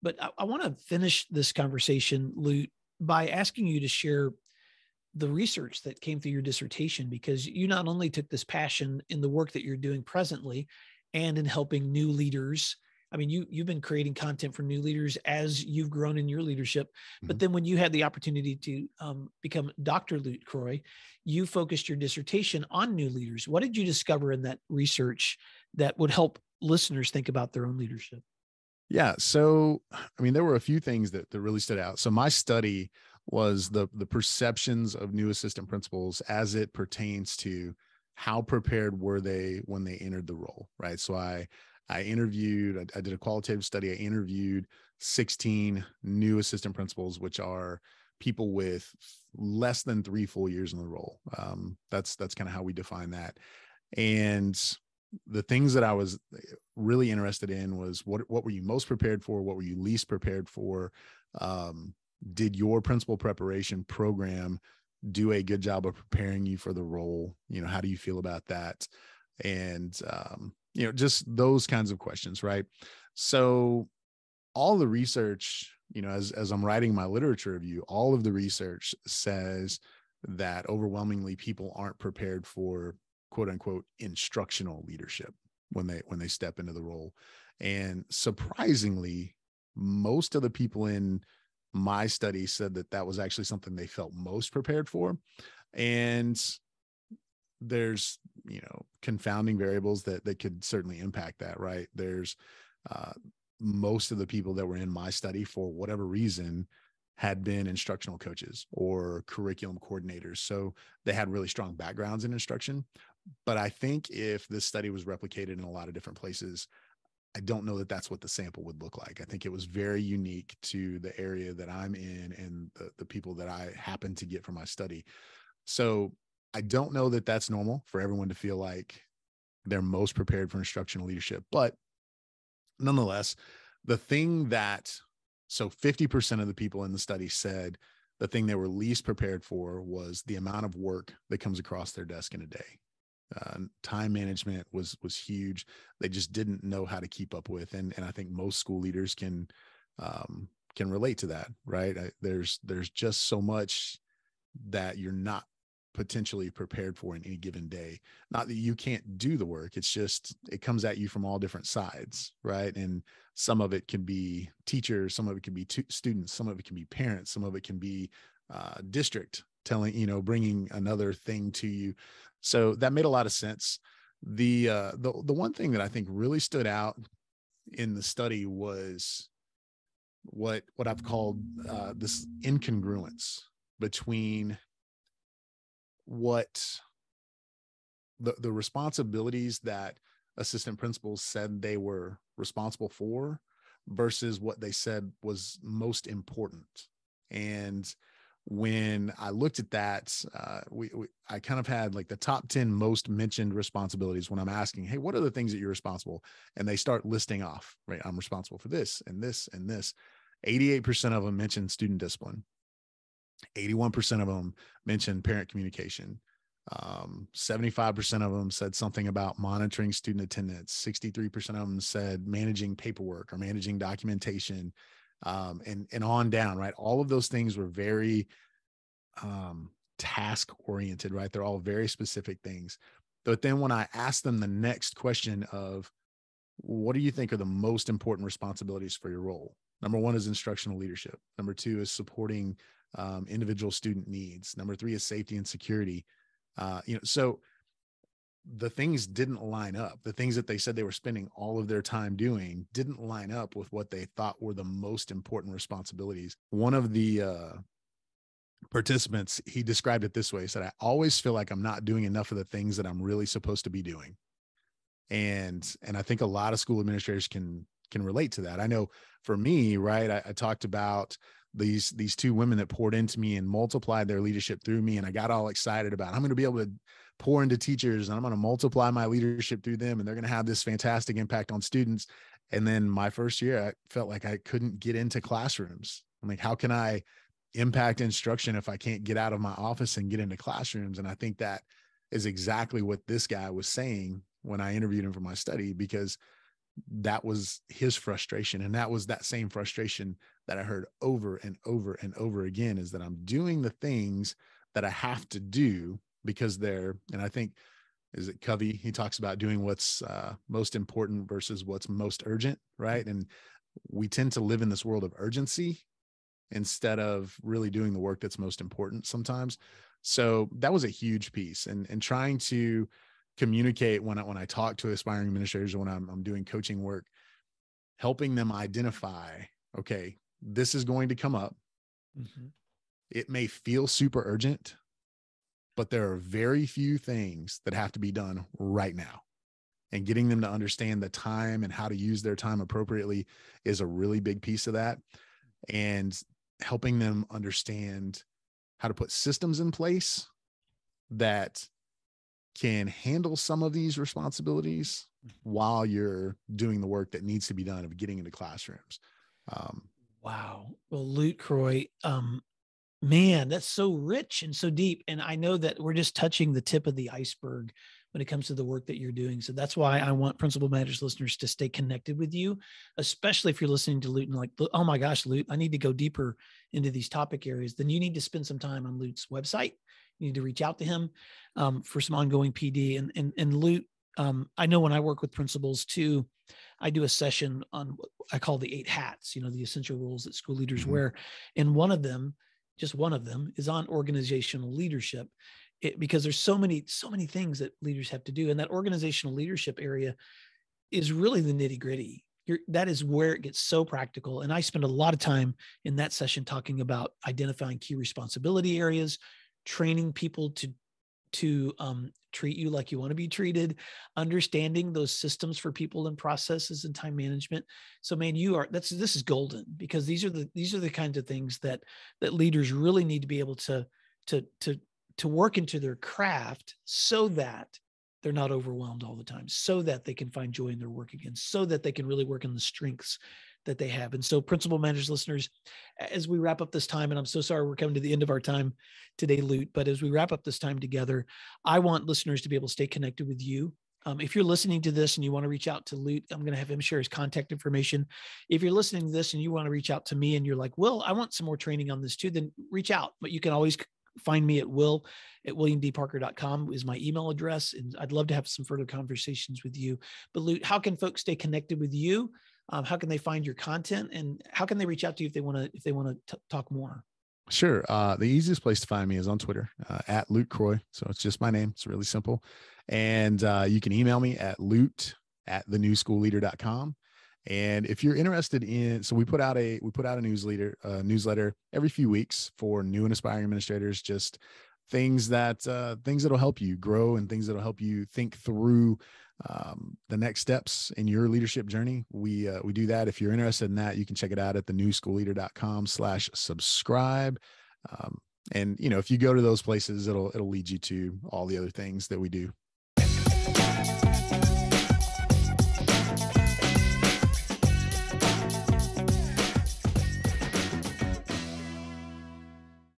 But I want to finish this conversation, Lute, by asking you to share the research that came through your dissertation, because you not only took this passion in the work that you're doing presently and in helping new leaders. I mean, you've been creating content for new leaders as you've grown in your leadership. But then when you had the opportunity to become Dr. Lute Croy, you focused your dissertation on new leaders. What did you discover in that research that would help listeners think about their own leadership? Yeah. So, I mean, there were a few things that really stood out. So my study was the perceptions of new assistant principals as it pertains to how prepared were they when they entered the role, right? So I interviewed, I did a qualitative study. I interviewed 16 new assistant principals, which are people with less than 3 full years in the role. That's kind of how we define that. And the things that I was really interested in was what were you most prepared for? What were you least prepared for? Did your principal preparation program do a good job of preparing you for the role? You know, how do you feel about that? And, just those kinds of questions, right? So all the research, as I'm writing my literature review, all of the research says that overwhelmingly people aren't prepared for quote unquote instructional leadership when they step into the role. And surprisingly, most of the people in my study said that was actually something they felt most prepared for. And there's, confounding variables that could certainly impact that, right? There's most of the people that were in my study, for whatever reason, had been instructional coaches or curriculum coordinators. So they had really strong backgrounds in instruction. But I think if this study was replicated in a lot of different places, I don't know that that's what the sample would look like. I think it was very unique to the area that I'm in and the people that I happen to get from my study. So I don't know that that's normal for everyone to feel like they're most prepared for instructional leadership. But nonetheless, the thing that, so 50% of the people in the study said the thing they were least prepared for was the amount of work that comes across their desk in a day. Time management was huge. They just didn't know how to keep up with. And I think most school leaders can relate to that, right? There's just so much that you're not potentially prepared for in any given day. Not that you can't do the work. It's just, it comes at you from all different sides, right? And some of it can be teachers, some of it can be students, some of it can be parents, some of it can be district telling, bringing another thing to you. So that made a lot of sense. The one thing that I think really stood out in the study was what I've called this incongruence between what the responsibilities that assistant principals said they were responsible for versus what they said was most important. And when I looked at that, I kind of had like the top 10 most mentioned responsibilities when I'm asking, hey, what are the things that you're responsible? And they start listing off, right? I'm responsible for this and this and this. 88% of them mentioned student discipline. 81% of them mentioned parent communication. 75% of them said something about monitoring student attendance. 63% of them said managing paperwork or managing documentation, and on down, right? All of those things were very task oriented, right? They're all very specific things. But then when I asked them the next question of, what do you think are the most important responsibilities for your role? Number 1 is instructional leadership. Number 2 is supporting individual student needs. Number 3 is safety and security. So the things didn't line up. The things that they said they were spending all of their time doing didn't line up with what they thought were the most important responsibilities. One of the participants, he described it this way. He said, I always feel like I'm not doing enough of the things that I'm really supposed to be doing. And I think a lot of school administrators can relate to that. I know for me, right, I talked about these 2 women that poured into me and multiplied their leadership through me. And I got all excited about, I'm going to be able to pour into teachers and I'm going to multiply my leadership through them. And they're going to have this fantastic impact on students. And then my first year, I felt like I couldn't get into classrooms. I'm like, how can I impact instruction if I can't get out of my office and get into classrooms? And I think that is exactly what this guy was saying when I interviewed him for my study, because that was his frustration. And that was that same frustration that I heard over and over and over again, is that I'm doing the things that I have to do because they're, and I think, is it Covey? He talks about doing what's most important versus what's most urgent, right? And we tend to live in this world of urgency instead of really doing the work that's most important sometimes. So that was a huge piece, and trying to communicate when I talk to aspiring administrators or when I'm doing coaching work, helping them identify, okay, this is going to come up. Mm-hmm. It may feel super urgent, but there are very few things that have to be done right now. And getting them to understand the time and how to use their time appropriately is a really big piece of that. And helping them understand how to put systems in place that can handle some of these responsibilities while you're doing the work that needs to be done of getting into classrooms. Wow. Well, Lute Croy, man, that's so rich and so deep. And I know that we're just touching the tip of the iceberg when it comes to the work that you're doing. So that's why I want Principal Matters listeners to stay connected with you, especially if you're listening to Lute and like, oh my gosh, Lute, I need to go deeper into these topic areas. Then you need to spend some time on Lute's website. You need to reach out to him for some ongoing PD. And Lute, I know when I work with principals too, I do a session on what I call the 8 hats, the essential roles that school leaders wear. And one of them is on organizational leadership, because there's so many things that leaders have to do. And that organizational leadership area is really the nitty gritty. That is where it gets so practical. And I spend a lot of time in that session talking about identifying key responsibility areas, training people to treat you like you want to be treated, understanding those systems for people and processes and time management. So man, this is golden, because these are the kinds of things that leaders really need to be able to work into their craft, so that they're not overwhelmed all the time, so that they can find joy in their work again, so that they can really work on the strengths that they have. And so Principal Managers listeners, as we wrap up this time, and I'm so sorry we're coming to the end of our time today, Lute, but as we wrap up this time together, I want listeners to be able to stay connected with you. If you're listening to this and you want to reach out to Lute, I'm going to have him share his contact information. If you're listening to this and you want to reach out to me and you're like, Will, I want some more training on this too, then reach out. But you can always find me at will@williamdparker.com is my email address. And I'd love to have some further conversations with you. But Lute, how can folks stay connected with you? How can they find your content, and how can they reach out to you if they want to talk more? Sure. The easiest place to find me is on Twitter, at Lute Croy. So it's just my name. It's really simple. And you can email me at lute@thenewschoolleader.com. And if you're interested in, so we put out a newsletter every few weeks for new and aspiring administrators, just things that'll help you grow and things that'll help you think through the next steps in your leadership journey. We do that. If you're interested in that, you can check it out at thenewschoolleader.com/subscribe. And if you go to those places, it'll lead you to all the other things that we do.